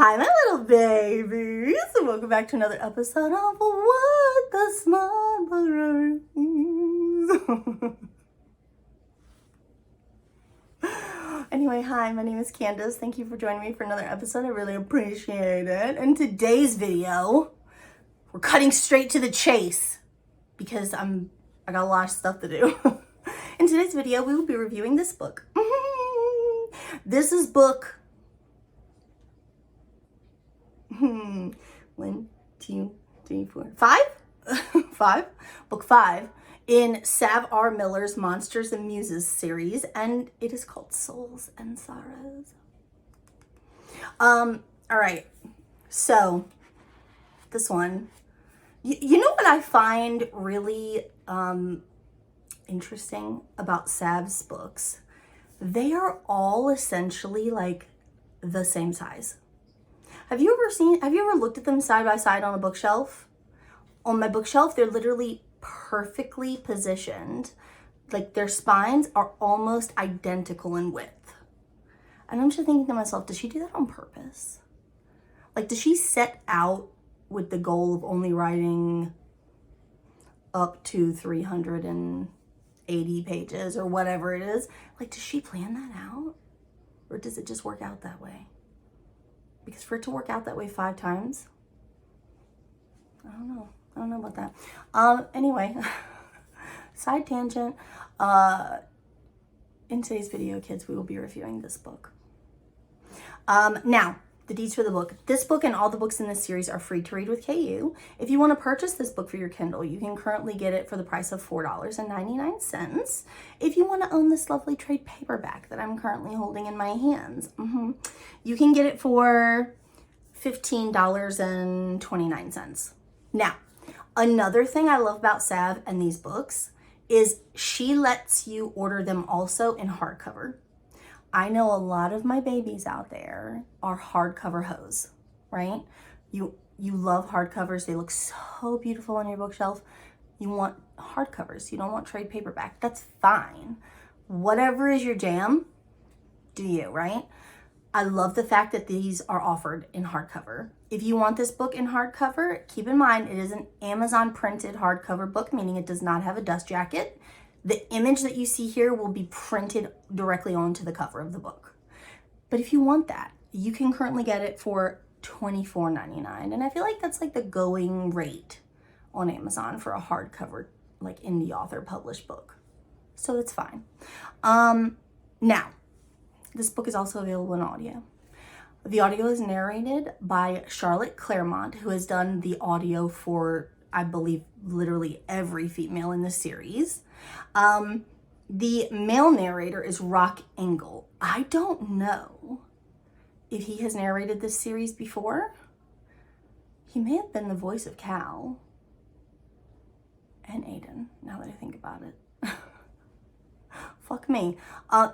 Hi, my little babies. Welcome back to another episode of What the Smut Anyway, hi, my name is Candace. Thank you for joining me for another episode. I really appreciate it. In today's video, we're cutting straight to the chase because I got a lot of stuff to do. In today's video, we will be reviewing this book. This is book 1, 2, 3, 4, 5? 5? Book 5 in Sav R. Miller's Monsters and Muses series, and it is called Souls and Sorrows. All right. So, this one, you know what I find really interesting about Sav's books? They are all essentially like the same size. Have you ever looked at them side by side on a bookshelf? On my bookshelf, they're literally perfectly positioned. Like their spines are almost identical in width. And I'm just thinking to myself, does she do that on purpose? Like, does she set out with the goal of only writing up to 380 pages or whatever it is? Like, does she plan that out? Or does it just work out that way? Because for it to work out that way 5 times, I don't know about that. Anyway, side tangent. In today's video, kids, we will be reviewing this book. Now, the deets for the book. This book and all the books in this series are free to read with KU. If you want to purchase this book for your Kindle, you can currently get it for the price of $4.99. If you want to own this lovely trade paperback that I'm currently holding in my hands, you can get it for $15.29. Now, another thing I love about Sav and these books is she lets you order them also in hardcover. I know a lot of my babies out there are hardcover hoes, right? You love hardcovers. They look so beautiful on your bookshelf. You want hardcovers. You don't want trade paperback. That's fine. Whatever is your jam, do you, right? I love the fact that these are offered in hardcover. If you want this book in hardcover, keep in mind it is an Amazon printed hardcover book, meaning it does not have a dust jacket. The image that you see here will be printed directly onto the cover of the book. But if you want that, you can currently get it for $24.99. And I feel like that's like the going rate on Amazon for a hardcover, like indie author published book. So it's fine. Now, this book is also available in audio. The audio is narrated by Charlotte Claremont, who has done the audio for, I believe, literally every female in the series. The male narrator is Rock Engel. I don't know if he has narrated this series before. He may have been the voice of Cal and Aiden, now that I think about it. Fuck me.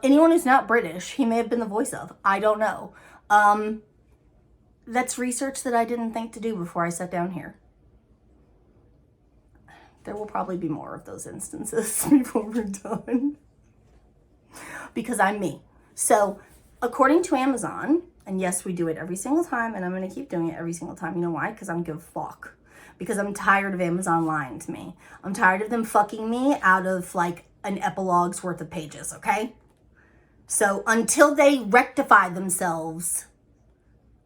Anyone who's not British, he may have been the voice of. I don't know. That's research that I didn't think to do before I sat down here. There will probably be more of those instances before we're done. Because I'm me. So, according to Amazon, and yes, we do it every single time, and I'm going to keep doing it every single time. You know why? Because I don't give a fuck. Because I'm tired of Amazon lying to me. I'm tired of them fucking me out of like an epilogue's worth of pages, okay? So, until they rectify themselves,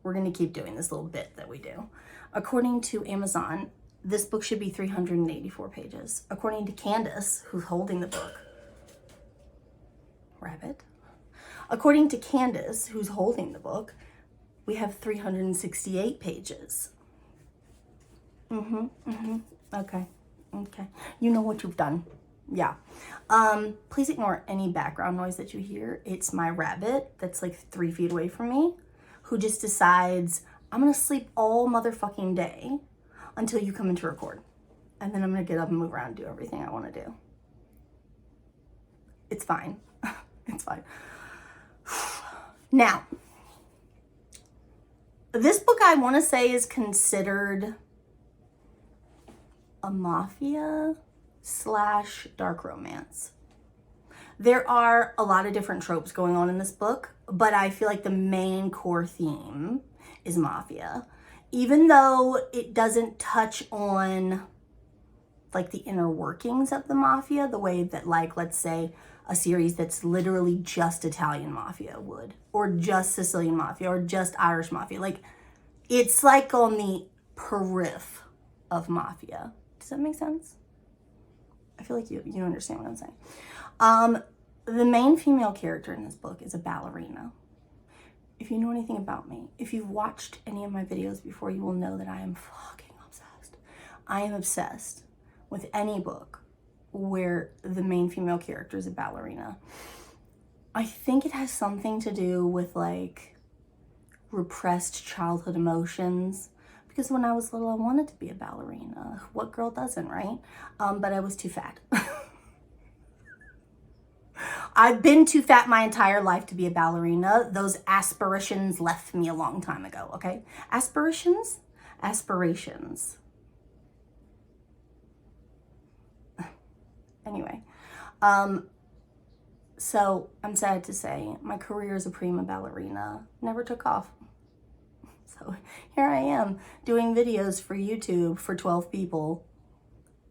we're going to keep doing this little bit that we do. According to Amazon, this book should be 384 pages. According to Candace, who's holding the book. Rabbit. According to Candace, who's holding the book, we have 368 pages. Okay. You know what you've done. Yeah. Please ignore any background noise that you hear. It's my rabbit that's like 3 feet away from me who just decides, I'm going to sleep all motherfucking day until you come in to record. And then I'm going to get up and move around and do everything I want to do. It's fine. It's fine. Now, this book I want to say is considered a mafia / dark romance. There are a lot of different tropes going on in this book, but I feel like the main core theme is mafia. Even though it doesn't touch on like the inner workings of the mafia, the way that, like, let's say a series that's literally just Italian mafia would, or just Sicilian mafia, or just Irish mafia. Like, it's like on the periph of mafia. Does that make sense? I feel like you understand what I'm saying. The main female character in this book is a ballerina. If you know anything about me, if you've watched any of my videos before, you will know that I am fucking obsessed. I am obsessed with any book where the main female character is a ballerina. I think it has something to do with like repressed childhood emotions, because when I was little, I wanted to be a ballerina. What girl doesn't, right? But I was too fat. I've been too fat my entire life to be a ballerina. Those aspirations left me a long time ago, okay? Aspirations? Aspirations. Anyway, so I'm sad to say my career as a prima ballerina never took off. So here I am doing videos for YouTube for 12 people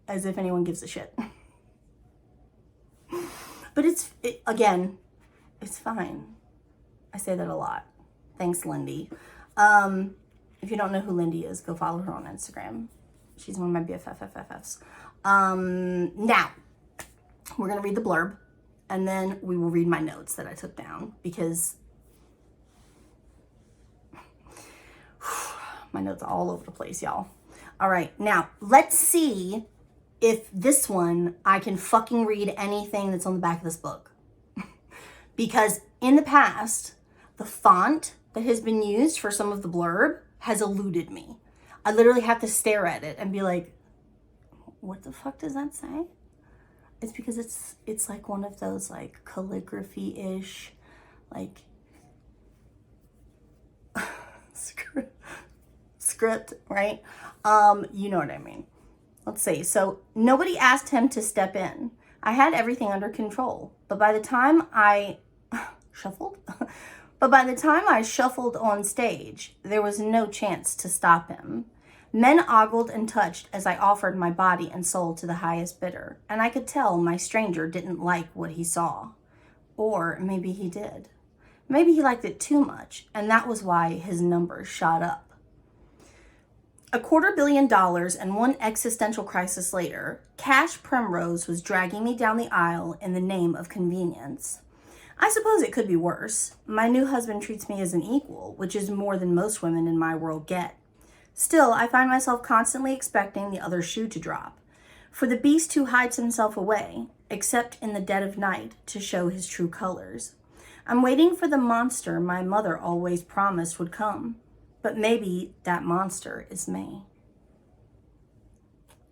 as if anyone gives a shit. But again, it's fine. I say that a lot. Thanks, Lindy. If you don't know who Lindy is, go follow her on Instagram. She's one of my BFFs. Now, we're going to read the blurb, and then we will read my notes that I took down, because my notes are all over the place, y'all. All right, now, let's see if this one, I can fucking read anything that's on the back of this book. Because in the past, the font that has been used for some of the blurb has eluded me. I literally have to stare at it and be like, what the fuck does that say? It's because it's like one of those like calligraphy-ish, like script, right? You know what I mean. Let's see. So nobody asked him to step in. I had everything under control, but by the time I shuffled on stage, there was no chance to stop him. Men ogled and touched as I offered my body and soul to the highest bidder, and I could tell my stranger didn't like what he saw. Or maybe he did. Maybe he liked it too much, and that was why his numbers shot up. $250 million and one existential crisis later, Cash Primrose was dragging me down the aisle in the name of convenience. I suppose it could be worse. My new husband treats me as an equal, which is more than most women in my world get. Still, I find myself constantly expecting the other shoe to drop. For the beast who hides himself away, except in the dead of night, to show his true colors. I'm waiting for the monster my mother always promised would come. But maybe that monster is me.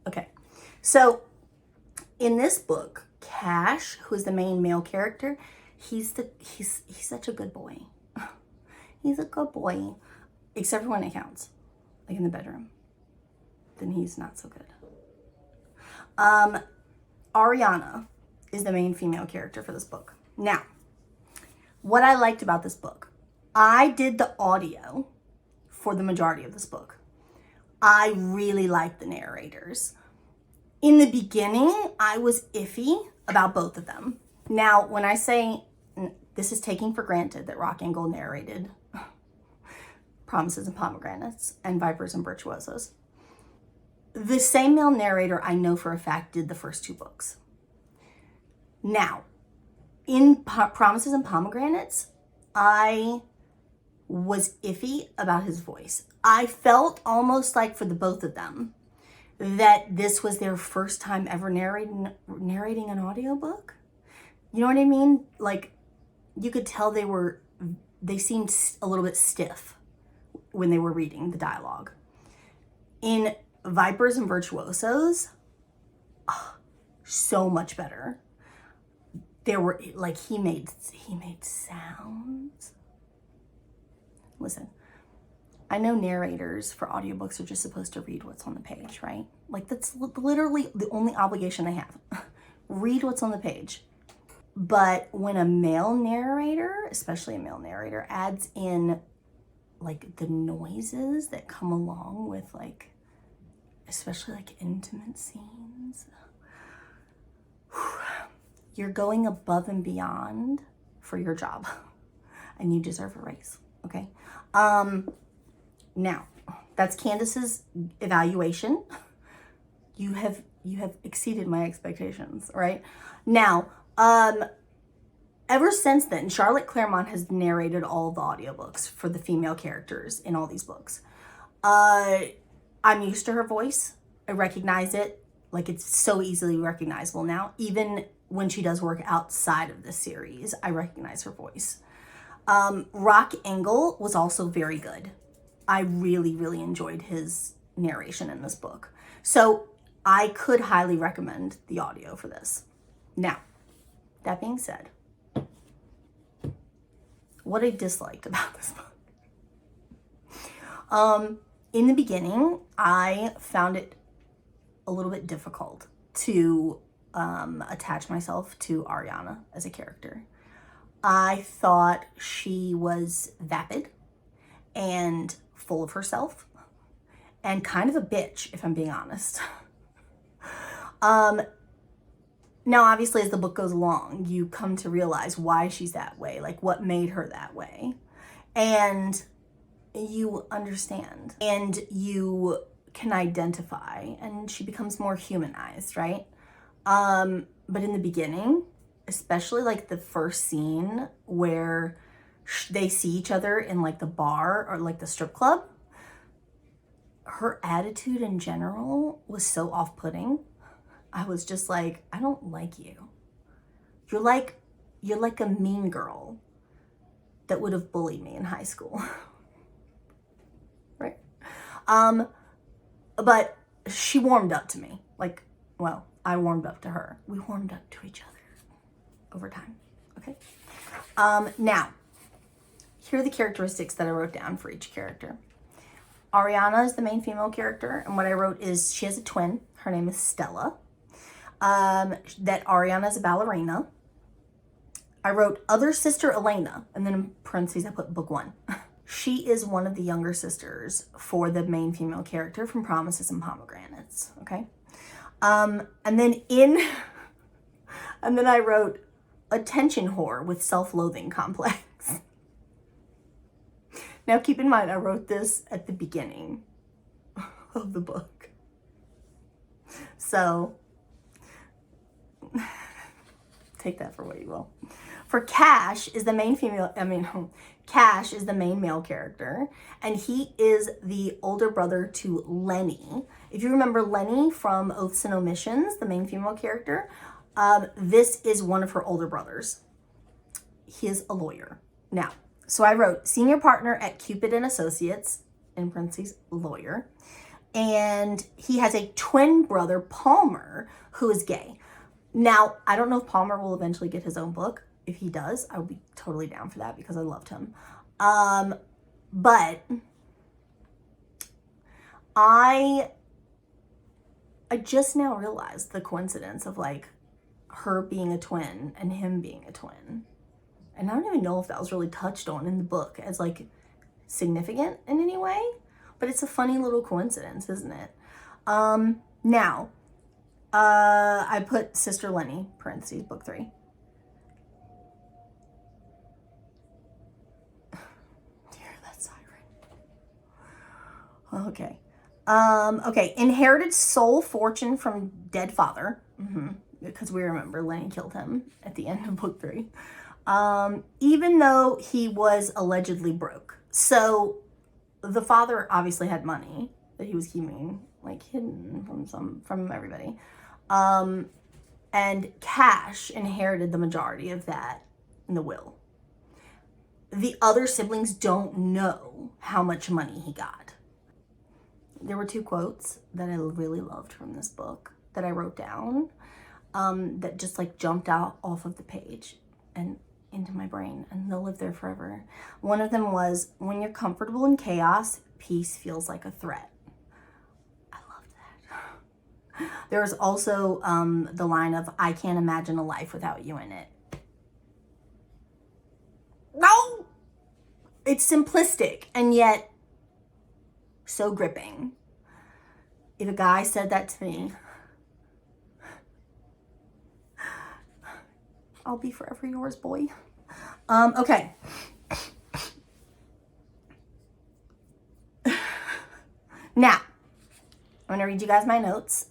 Okay, so in this book, Cash, who is the main male character, he's such a good boy. He's a good boy, except for when it counts, like in the bedroom. Then he's not so good. Ariana is the main female character for this book. Now, what I liked about this book, I did the audio for the majority of this book. I really liked the narrators. In the beginning, I was iffy about both of them. Now, when I say this is taking for granted that Rock and Gold narrated Promises and Pomegranates and Vipers and Virtuosos, the same male narrator I know for a fact did the first two books. Now, in Promises and Pomegranates, I was iffy about his voice. I felt almost like for the both of them that this was their first time ever narrating an audiobook. You know what I mean? Like, you could tell they seemed a little bit stiff when they were reading the dialogue. In Vipers and Virtuosos, so much better. There were, like, he made sounds. Listen, I know narrators for audiobooks are just supposed to read what's on the page, right? Like, that's literally the only obligation they have. Read what's on the page. But when a male narrator, especially a male narrator, adds in like the noises that come along with like, especially like intimate scenes, you're going above and beyond for your job and you deserve a raise. Okay. Now that's Candace's evaluation. You have exceeded my expectations, right? Now, ever since then, Charlotte Claremont has narrated all the audiobooks for the female characters in all these books. I'm used to her voice. I recognize it. Like, it's so easily recognizable now. Even when she does work outside of the series, I recognize her voice. Rock Engel was also very good. I really, really enjoyed his narration in this book. So I could highly recommend the audio for this. Now, that being said, what I disliked about this book. In the beginning, I found it a little bit difficult to attach myself to Ariana as a character. I thought she was vapid and full of herself and kind of a bitch, if I'm being honest. Now, obviously, as the book goes along, you come to realize why she's that way, like what made her that way. And you understand and you can identify, and she becomes more humanized, right? But in the beginning, especially like the first scene where they see each other in like the bar or like the strip club, her attitude in general was so off-putting. I was just like, I don't like you. You're like a mean girl that would have bullied me in high school. Right? But she warmed up to me. Like, well, I warmed up to her. We warmed up to each other over time. Okay? Now, here are the characteristics that I wrote down for each character. Ariana is the main female character, and what I wrote is she has a twin. Her name is Stella. That Ariana is a ballerina. I wrote other sister Elena, and then in parentheses I put book 1. She is one of the younger sisters for the main female character from Promises and Pomegranates. Okay, and then I wrote attention whore with self-loathing complex. Now keep in mind I wrote this at the beginning of the book, so take that for what you will. For Cash is the main Cash is the main male character, and he is the older brother to Lenny. If you remember Lenny from Oaths and Omissions, the main female character, this is one of her older brothers. He is a lawyer. Now, so I wrote senior partner at Cupid and Associates, in parentheses, lawyer, and he has a twin brother, Palmer, who is gay. Now, I don't know if Palmer will eventually get his own book. If he does, I would be totally down for that because I loved him. But I just now realized the coincidence of like her being a twin and him being a twin. And I don't even know if that was really touched on in the book as like significant in any way, but it's a funny little coincidence, isn't it? Now, I put Sister Lenny, parentheses, book 3. Okay. Okay. Inherited soul fortune from dead father. Because we remember Lenny killed him at the end of book 3. Even though he was allegedly broke. So the father obviously had money that he was keeping like hidden from everybody. And Cash inherited the majority of that in the will. The other siblings don't know how much money he got. There were 2 quotes that I really loved from this book that I wrote down that just like jumped out off of the page and into my brain, and they'll live there forever. One of them was, when you're comfortable in chaos, peace feels like a threat. I love that. There was also the line of, I can't imagine a life without you in it. No! It's simplistic and yet so gripping. If a guy said that to me, I'll be forever yours, boy. Okay. Now, I'm going to read you guys my notes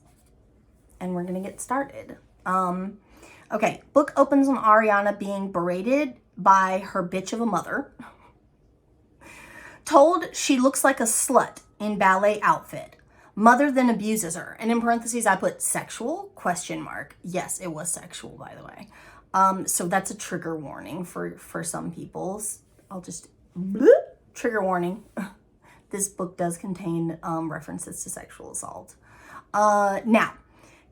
and we're going to get started. Okay, book opens on Ariana being berated by her bitch of a mother. Told she looks like a slut in ballet outfit. Mother then abuses her. And in parentheses, I put sexual, ? Yes, it was sexual, by the way. So that's a trigger warning for some people. I'll just, trigger warning. This book does contain references to sexual assault. Now,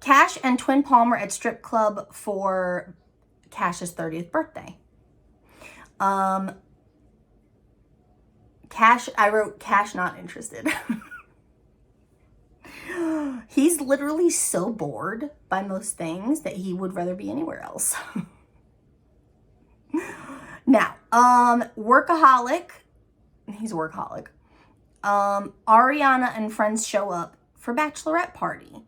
Cash and Twin Palmer at strip club for Cash's 30th birthday. Cash, I wrote Cash not interested. He's literally so bored by most things that he would rather be anywhere else. Now, workaholic. He's a workaholic. Ariana and friends show up for bachelorette party.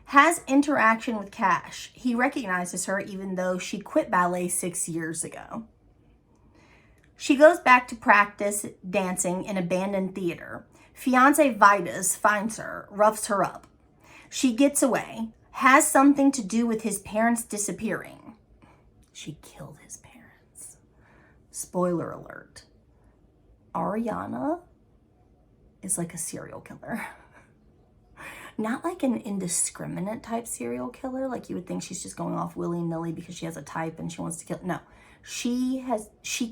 Has interaction with Cash. He recognizes her even though she quit ballet 6 years ago. She goes back to practice dancing in abandoned theater. Fiance Vitus finds her, roughs her up. She gets away. Has something to do with his parents disappearing. She killed his parents. Spoiler alert. Ariana is like a serial killer. Not like an indiscriminate type serial killer, like you would think she's just going off willy-nilly because she has a type and she wants to kill. No, she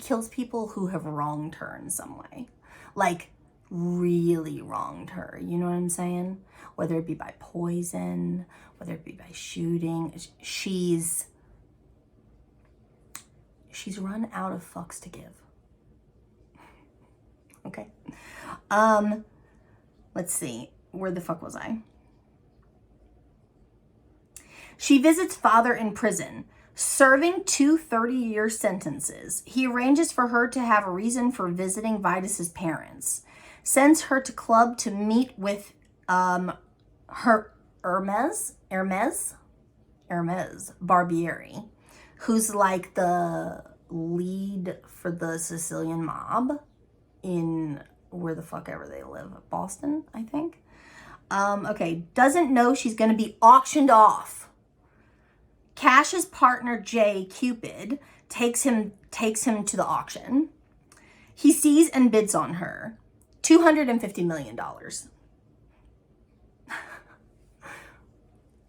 kills people who have wronged her in some way. Like really wronged her, you know what I'm saying? Whether it be by poison, whether it be by shooting. She's run out of fucks to give. Okay. Let's see. Where the fuck was I? She visits father in prison, serving 2 30-year sentences. He arranges for her to have a reason for visiting Vitus's parents. Sends her to club to meet with her Hermes Barbieri, who's like the lead for the Sicilian mob in where the fuck ever they live, Boston, I think. Okay, doesn't know she's gonna be auctioned off. Cash's partner Jay Cupid takes him to the auction. He sees and bids on her. $250 million.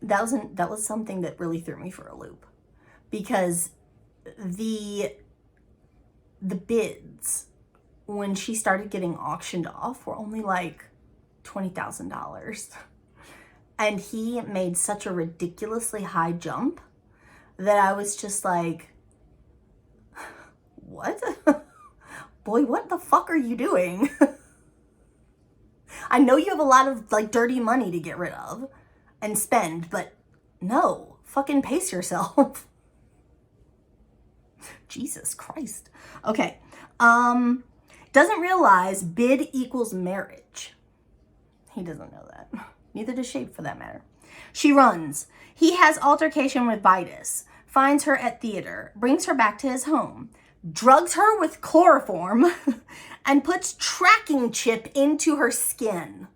That was something that really threw me for a loop, because the bids when she started getting auctioned off were only like $20,000, and he made such a ridiculously high jump that I was just like, what? Boy, what the fuck are you doing? I know you have a lot of like dirty money to get rid of and spend, but no, fucking pace yourself. Jesus Christ. Okay. Doesn't realize bid equals marriage. He doesn't know that. Neither does she, for that matter. She runs. He has altercation with Vitus. Finds her at theater. Brings her back to his home. Drugs her with chloroform. And puts tracking chip into her skin.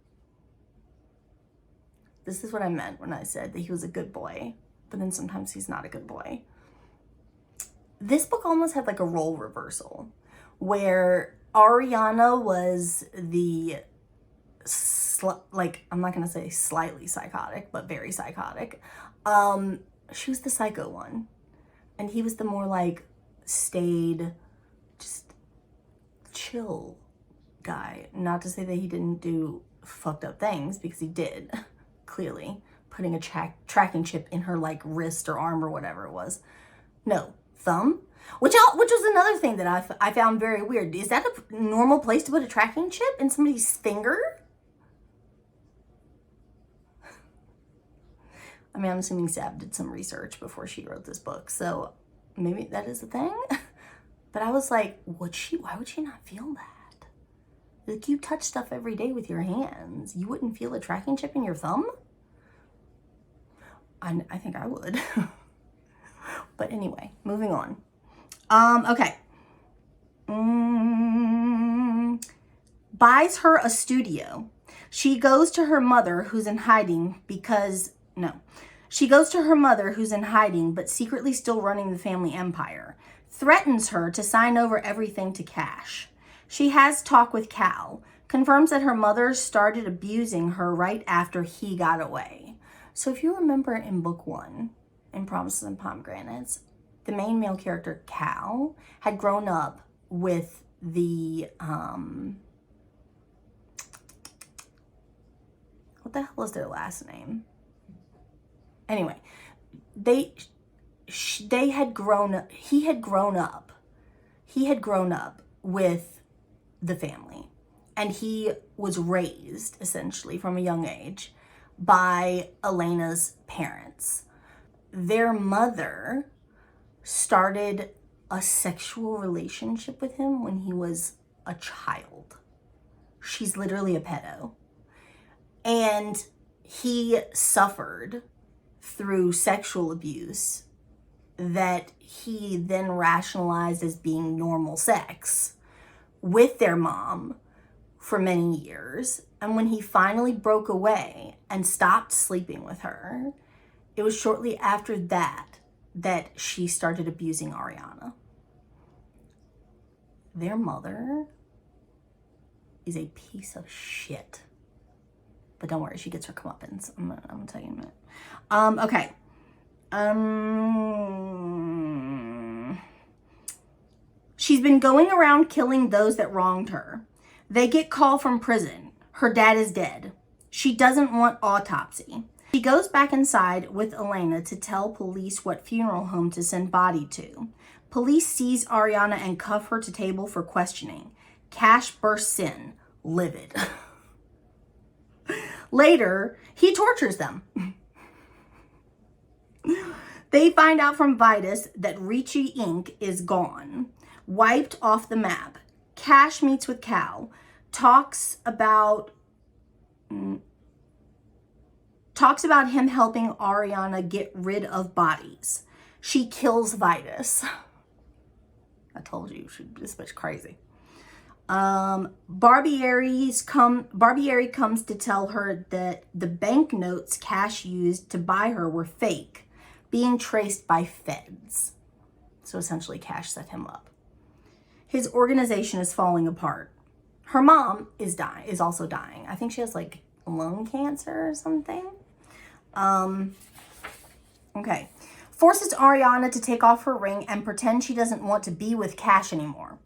This is what I meant when I said that he was a good boy. But then sometimes he's not a good boy. This book almost had like a role reversal, where Ariana was the, I'm not going to say slightly psychotic, but very psychotic. She was the psycho one. And he was the more like staid, just chill guy. Not to say that he didn't do fucked up things, because he did, clearly. Putting a tracking chip in her like wrist or arm or whatever it was. No, thumb. Which was another thing that I found very weird. Is that a normal place to put a tracking chip in somebody's finger? I mean, I'm assuming Sav did some research before she wrote this book, so maybe that is a thing. But I was like, why would she not feel that? Like, you touch stuff every day with your hands. You wouldn't feel a tracking chip in your thumb? I think I would. But anyway, moving on. Okay. Buys her a studio. She goes to her mother who's in hiding She goes to her mother who's in hiding but secretly still running the family empire. Threatens her to sign over everything to Cash. She has talk with Cal. Confirms that her mother started abusing her right after he got away. So if you remember in book 1, in Promises and Pomegranates, the main male character, Cal, had grown up with the, what the hell is their last name? Anyway, he had grown up with the family, and he was raised essentially from a young age by Elena's parents. Their mother started a sexual relationship with him when he was a child. She's literally a pedo. And he suffered through sexual abuse that he then rationalized as being normal sex with their mom for many years. And when he finally broke away and stopped sleeping with her, it was shortly after that she started abusing Ariana. Their mother is a piece of shit. But don't worry, she gets her comeuppance. I'm gonna tell you in a minute. Okay. She's been going around killing those that wronged her. They get call from prison. Her dad is dead. She doesn't want autopsy. She goes back inside with Elena to tell police what funeral home to send body to. Police seize Ariana and cuff her to table for questioning. Cash bursts in, livid. Later, he tortures them. They find out from Vitus that Ricci Inc. is gone, wiped off the map. Cash meets with Cal, talks about him helping Ariana get rid of bodies. She kills Vitus. I told you, this bitch crazy. Barbieri comes to tell her that the banknotes Cash used to buy her were fake, being traced by feds. So essentially Cash set him up. His organization is falling apart. Her mom is also dying. I think she has like lung cancer or something. Okay. Forces Ariana to take off her ring and pretend she doesn't want to be with Cash anymore.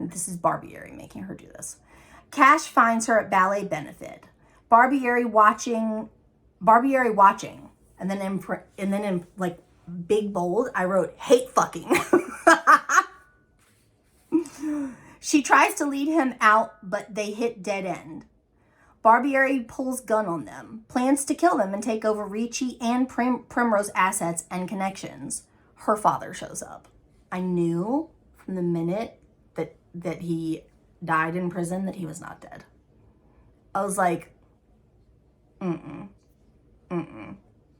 This is Barbieri making her do this. Cash finds her at ballet benefit. Barbieri watching, and then in like big bold, I wrote hate fucking. She tries to lead him out, but they hit dead end. Barbieri pulls gun on them, plans to kill them and take over Ricci and Primrose assets and connections. Her father shows up. I knew from the minute that he died in prison that he was not dead. I was like,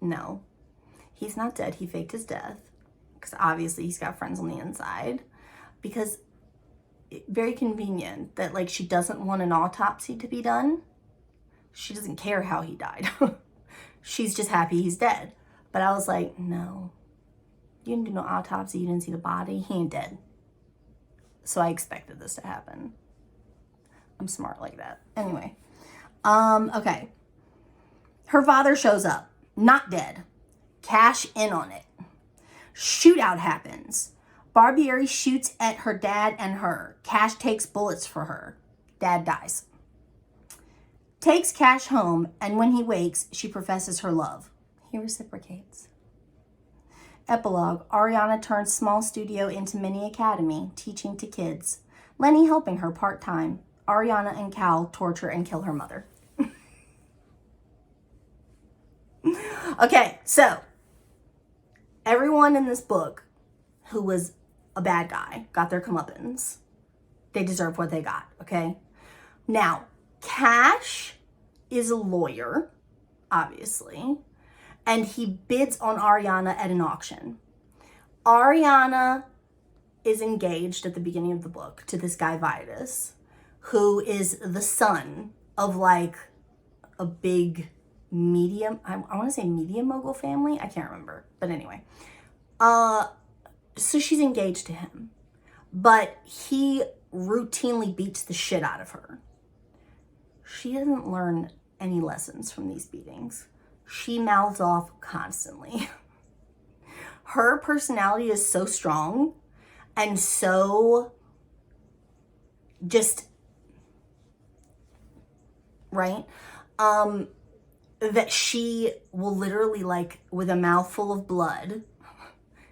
no. He's not dead. He faked his death. Because obviously he's got friends on the inside. Because very convenient that like she doesn't want an autopsy to be done. She doesn't care how he died. She's just happy he's dead. But I was like, no. You didn't do no autopsy. You didn't see the body. He ain't dead. So I expected this to happen. I'm smart like that. Anyway. Okay. Her father shows up. Not dead. Cash in on it. Shootout happens. Barbieri shoots at her dad and her. Cash takes bullets for her. Dad dies. Takes Cash home, and when he wakes, she professes her love. He reciprocates. Epilogue, Ariana turns small studio into mini academy, teaching to kids. Lenny helping her part-time. Ariana and Cal torture and kill her mother. Okay, so everyone in this book who was a bad guy, got their comeuppance. They deserve what they got, okay? Now, Cash is a lawyer, obviously, and he bids on Ariana at an auction. Ariana is engaged at the beginning of the book to this guy Vitus, who is the son of like a big medium, I want to say media mogul family. I can't remember, but anyway. So she's engaged to him, but he routinely beats the shit out of her. She doesn't learn any lessons from these beatings. She mouths off constantly. Her personality is so strong and so just, right? That she will literally, like, with a mouthful of blood,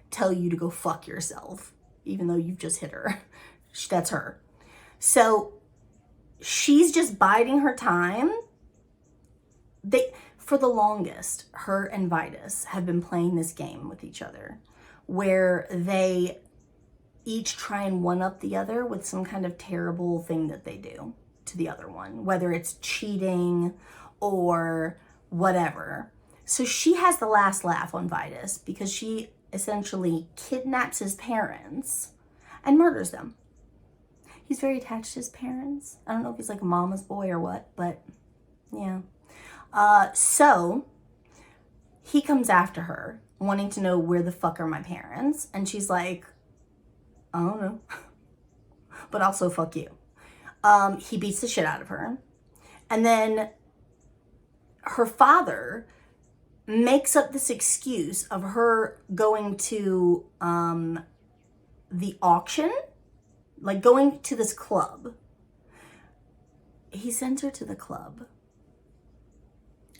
tell you to go fuck yourself, even though you've just hit her. That's her. So she's just biding her time. For the longest, her and Vitus have been playing this game with each other where they each try and one-up the other with some kind of terrible thing that they do to the other one, whether it's cheating or whatever. So she has the last laugh on Vitus because she essentially kidnaps his parents and murders them. He's very attached to his parents. I don't know if he's like a mama's boy or what, but yeah. So he comes after her, wanting to know where the fuck are my parents, and she's like, I don't know, but also fuck you. He beats the shit out of her, and then her father makes up this excuse of her going to the auction, like going to this club. He sends her to the club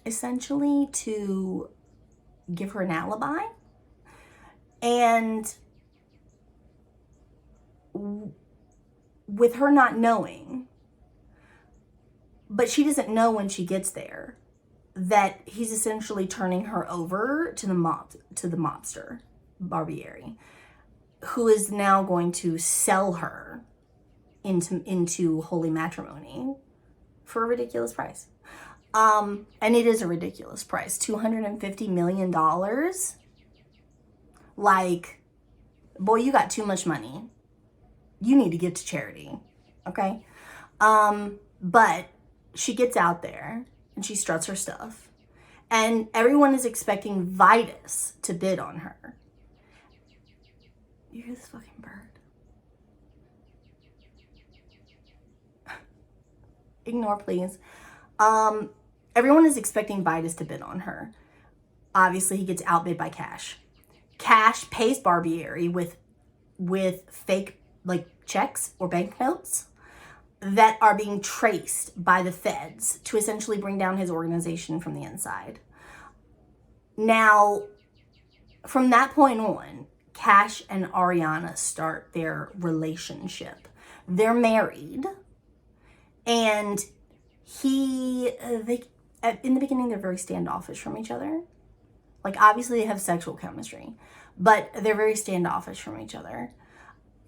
essentially to give her an alibi, and with her not knowing, but she doesn't know when she gets there, that he's essentially turning her over to the mobster, Barbieri, who is now going to sell her into holy matrimony for a ridiculous price. And it is a ridiculous price, $250 million. Like, boy, you got too much money. You need to give to charity, okay? But she gets out there and she struts her stuff, and everyone is expecting Vitus to bid on her. You hear this fucking bird? Ignore, please. Everyone is expecting Vitus to bid on her. Obviously, he gets outbid by Cash. Cash pays Barbieri with fake, like, checks or banknotes that are being traced by the feds to essentially bring down his organization from the inside. Now, from that point on, Cash and Ariana start their relationship. They're married, and in the beginning, they're very standoffish from each other. Like, obviously they have sexual chemistry, but they're very standoffish from each other.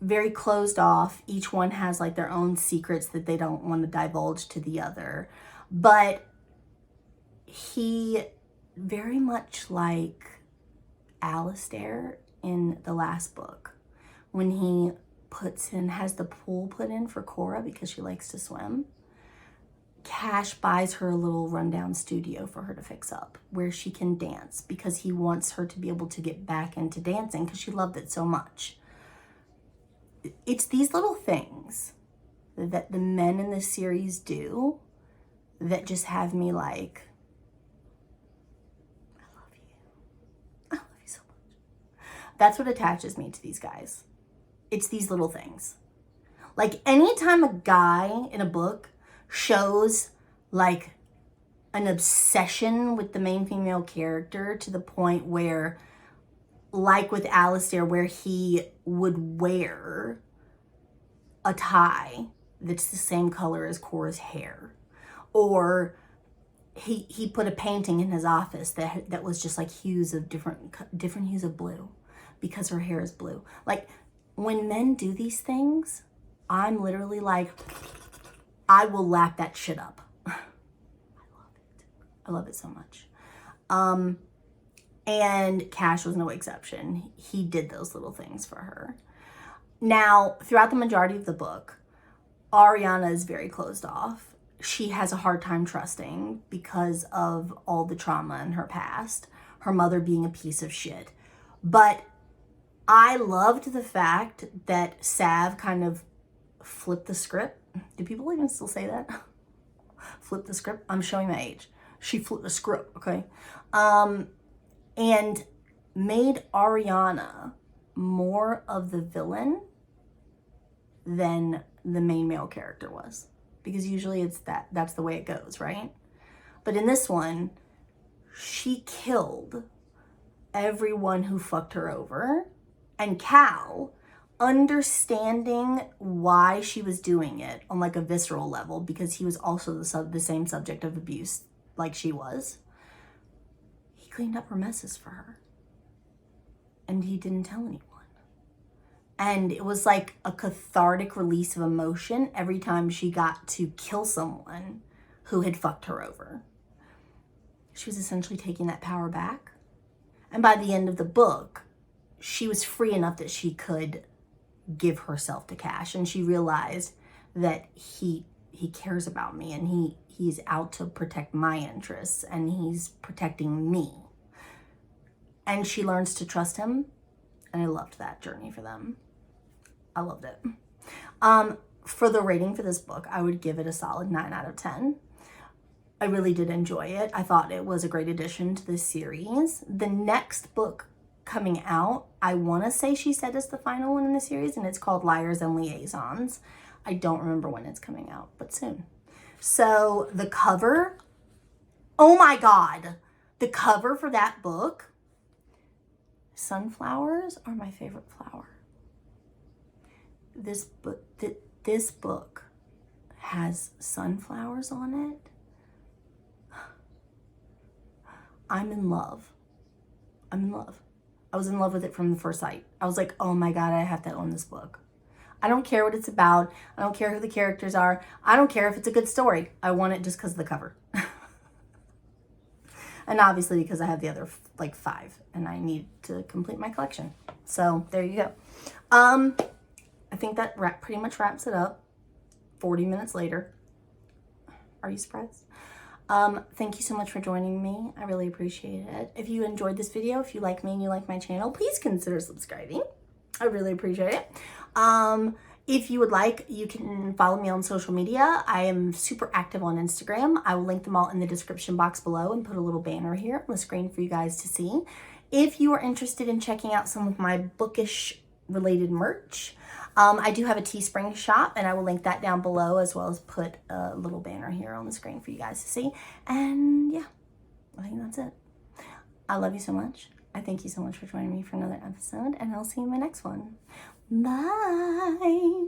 Very closed off. Each one has like their own secrets that they don't want to divulge to the other. But he, very much like Alistair in the last book, when he has the pool put in for Cora because she likes to swim, Cash buys her a little rundown studio for her to fix up where she can dance because he wants her to be able to get back into dancing because she loved it so much. It's these little things that the men in this series do that just have me like, I love you. I love you so much. That's what attaches me to these guys. It's these little things. Like, anytime a guy in a book shows like an obsession with the main female character to the point where, like with Alistair, where he would wear a tie that's the same color as Cora's hair, or he put a painting in his office that was just like hues of different hues of blue because her hair is blue. Like, when men do these things, I'm literally like, I will lap that shit up. I love it. I love it so much. And Cash was no exception. He did those little things for her. Now, throughout the majority of the book, Ariana is very closed off. She has a hard time trusting because of all the trauma in her past, her mother being a piece of shit. But I loved the fact that Sav kind of flipped the script. Do people even still say that? Flip the script? I'm showing my age. She flipped the script, okay? And made Ariana more of the villain than the main male character was. Because usually that's the way it goes, right? But in this one, she killed everyone who fucked her over. And Cal, understanding why she was doing it on like a visceral level, because he was also the same subject of abuse like she was, he cleaned up her messes for her. And he didn't tell anyone. And it was like a cathartic release of emotion every time she got to kill someone who had fucked her over. She was essentially taking that power back. And by the end of the book, she was free enough that she could give herself to Cash. And she realized that he cares about me, and he's out to protect my interests, and he's protecting me. And she learns to trust him. And I loved that journey for them. I loved it. For the rating for this book, I would give it a solid 9 out of 10. I really did enjoy it. I thought it was a great addition to this series. The next book coming out, I want to say she said is the final one in the series, and it's called Liars and Liaisons. I don't remember when it's coming out, but soon. So the cover, oh my God, the cover for that book, sunflowers are my favorite flower. This book has sunflowers on it. I'm in love. I'm in love. I was in love with it from the first sight. I was like, oh my God, I have to own this book. I don't care what it's about. I don't care who the characters are. I don't care if it's a good story. I want it just because of the cover. And obviously because I have the other like 5 and I need to complete my collection. So there you go. I think that pretty much wraps it up. 40 minutes later. Are you surprised? Thank you so much for joining me. I really appreciate it. If you enjoyed this video, if you like me and you like my channel, please consider subscribing. I really appreciate it. If you would like, you can follow me on social media. I am super active on Instagram. I will link them all in the description box below and put a little banner here on the screen for you guys to see. If you are interested in checking out some of my bookish related merch, I do have a Teespring shop, and I will link that down below, as well as put a little banner here on the screen for you guys to see. And yeah, I think that's it. I love you so much. I thank you so much for joining me for another episode, and I'll see you in my next one. Bye.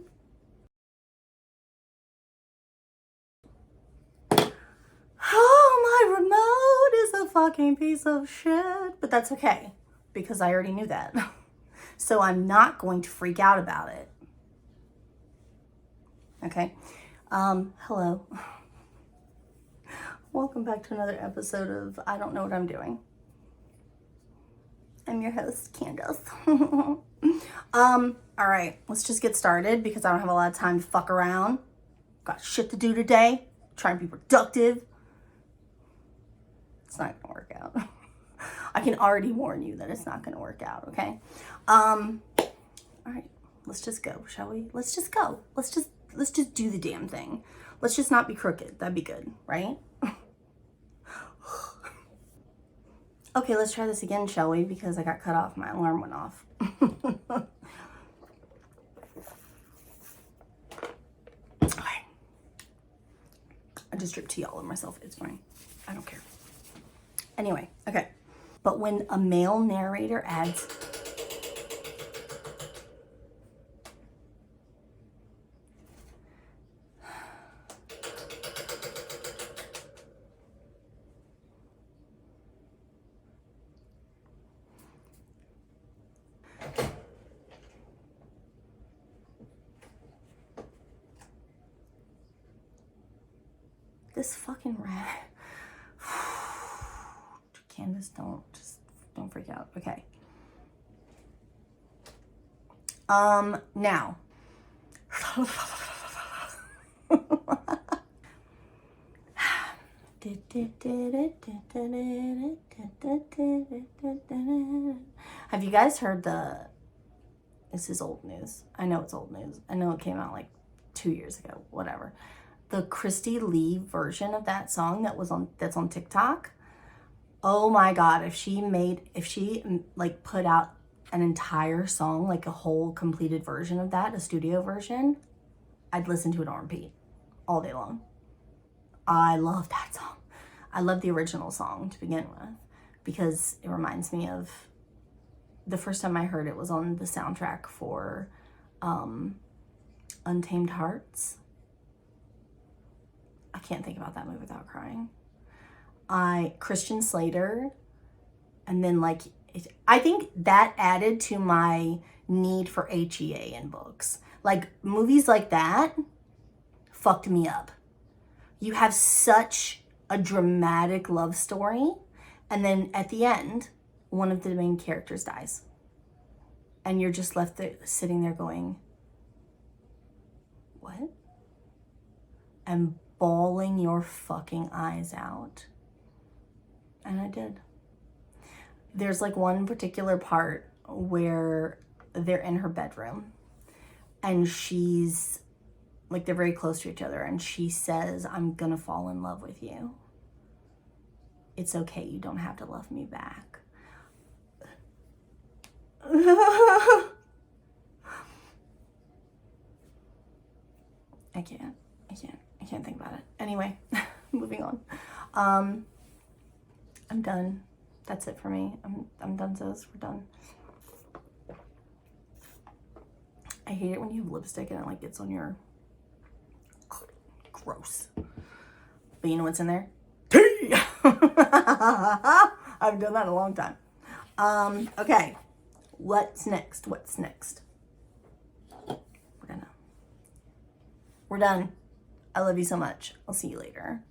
Oh, my remote is a fucking piece of shit, but that's okay because I already knew that. So I'm not going to freak out about it. Okay. Hello. Welcome back to another episode of I Don't Know What I'm Doing. I'm your host, Candace. All right, let's just get started because I don't have a lot of time to fuck around. Got shit to do today. Trying to be productive. It's not gonna work out. I can already warn you that it's not gonna work out, okay? All right, let's just go, shall we? Let's just go. Let's just do the damn thing. Let's just not be crooked. That'd be good, right? Okay, let's try this again, shall we? Because I got cut off. My alarm went off. Okay. I just dripped tea all over myself. It's fine. I don't care. Anyway, okay. But when a male narrator adds... This fucking rat. Candace, don't freak out. Okay. Now. Have you guys heard this is old news. I know it's old news. I know it came out like 2 years ago, whatever. The Christy Lee version of that song that's on TikTok. Oh my God, if she like put out an entire song, like a whole completed version of that, a studio version, I'd listen to it on repeat all day long. I love that song. I love the original song to begin with because it reminds me of the first time I heard it was on the soundtrack for Untamed Hearts. I can't think about that movie without crying. Christian Slater, and then like, I think that added to my need for HEA in books. Like movies like that fucked me up. You have such a dramatic love story, and then at the end, one of the main characters dies. And you're just left there, sitting there going, what? And bawling your fucking eyes out. And I did. There's like one particular part where they're in her bedroom and she's like, they're very close to each other, and she says, I'm gonna fall in love with you. It's okay, you don't have to love me back. I can't think about it. Anyway, moving on. I'm done. That's it for me. I'm done, sis. We're done. I hate it when you have lipstick and it like gets on your... Gross. But you know what's in there? Tea! I've done that in a long time. Okay. What's next? We're done. I love you so much. I'll see you later.